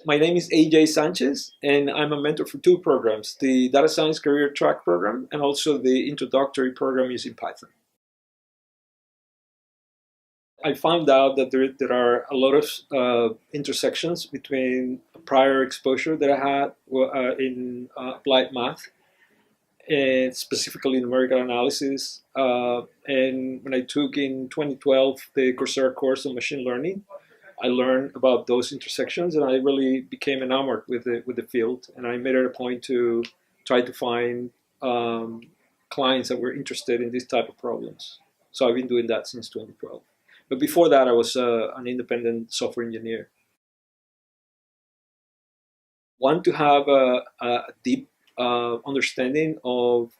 My name is AJ Sanchez, and I'm a mentor for two programs, the Data Science Career Track program and also the introductory program using Python. I found out that there are a lot of intersections between prior exposure that I had in applied math, and specifically numerical analysis. And when I took in 2012 the Coursera course on machine learning, I learned about those intersections, and I really became enamored with the field. And I made it a point to try to find clients that were interested in this type of problems. So I've been doing that since 2012. But before that, I was an independent software engineer. Want to have a deep understanding of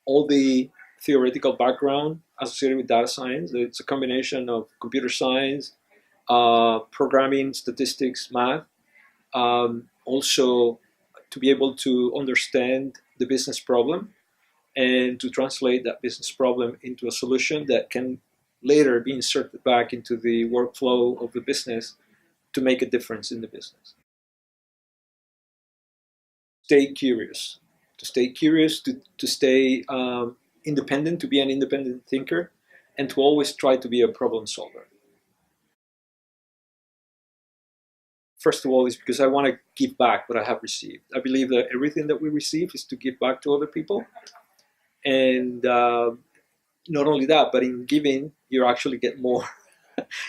all the theoretical background associated with data science. It's a combination of computer science, programming, statistics, math. Also, to be able to understand the business problem and to translate that business problem into a solution that can later be inserted back into the workflow of the business to make a difference in the business. Stay curious. To stay curious, to stay independent, to be an independent thinker, and to always try to be a problem solver. First of all, is because I want to give back what I have received. I believe that everything that we receive is to give back to other people. And not only that, but in giving, you actually get more.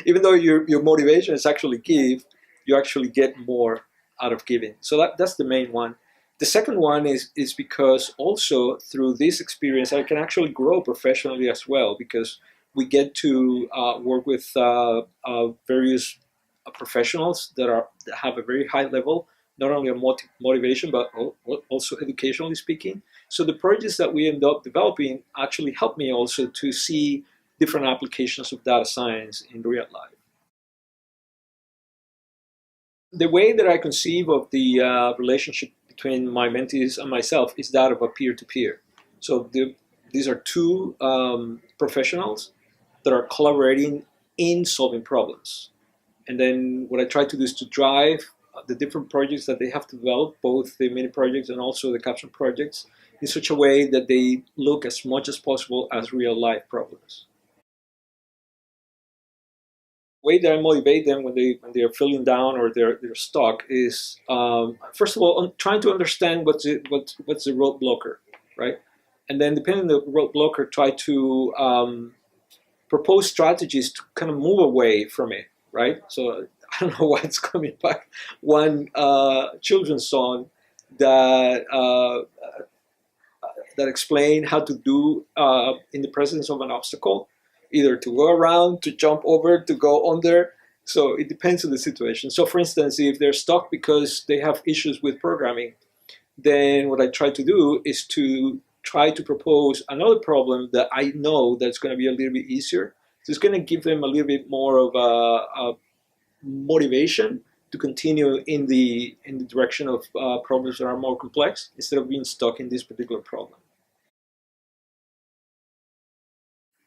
Even though your motivation is actually give, you actually get more out of giving. So that's the main one. The second one is because also through this experience, I can actually grow professionally as well, because we get to work with various professionals that have a very high level, not only on motivation, but also educationally speaking. So the projects that we end up developing actually help me also to see different applications of data science in real life. The way that I conceive of the relationship between my mentees and myself is that of a peer-to-peer. So these are two professionals that are collaborating in solving problems. And then what I try to do is to drive the different projects that they have to develop, both the mini projects and also the capstone projects, in such a way that they look as much as possible as real life problems. The way that I motivate them when they are feeling down or they're stuck is first of all trying to understand what's the road blocker, right? And then depending on the road blocker, try to propose strategies to kind of move away from it, right? So I don't know why it's coming back. One children's song that that explain how to do in the presence of an obstacle, either to go around, to jump over, to go under. So it depends on the situation. So for instance, if they're stuck because they have issues with programming, then what I try to do is to try to propose another problem that I know that's going to be a little bit easier. So it's going to give them a little bit more of a motivation to continue in the direction of problems that are more complex instead of being stuck in this particular problem.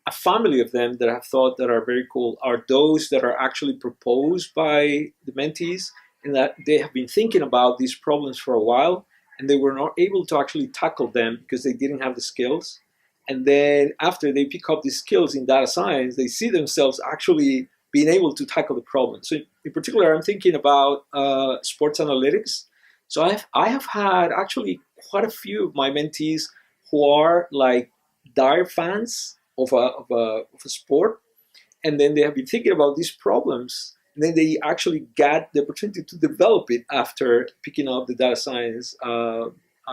A family of them that I've thought that are very cool are those that are actually proposed by the mentees, and that they have been thinking about these problems for a while and they were not able to actually tackle them because they didn't have the skills. And then after they pick up these skills in data science, they see themselves actually being able to tackle the problem. So in particular, I'm thinking about sports analytics. So I have had actually quite a few of my mentees who are like dire fans of a sport, and then they have been thinking about these problems, and then they actually got the opportunity to develop it after picking up the data science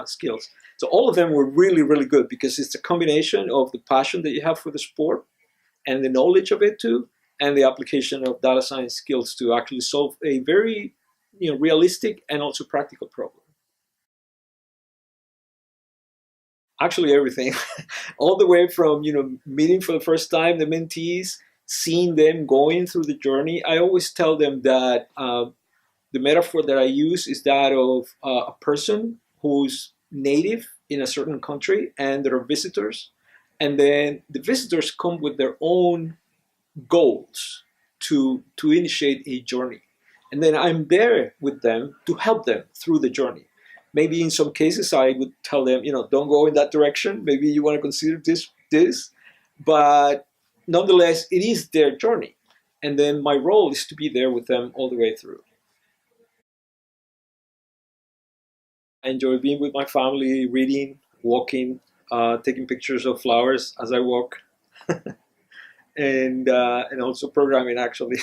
skills. So all of them were really, really good because it's a combination of the passion that you have for the sport and the knowledge of it too, and the application of data science skills to actually solve a very realistic and also practical problem. Actually, everything, all the way from meeting for the first time the mentees, seeing them going through the journey. I always tell them that the metaphor that I use is that of a person who's native in a certain country and there are visitors, and then the visitors come with their own goals to initiate a journey. And then I'm there with them to help them through the journey. Maybe in some cases I would tell them, don't go in that direction. Maybe you want to consider this, but nonetheless, it is their journey. And then my role is to be there with them all the way through. I enjoy being with my family, reading, walking, taking pictures of flowers as I walk, and also programming actually.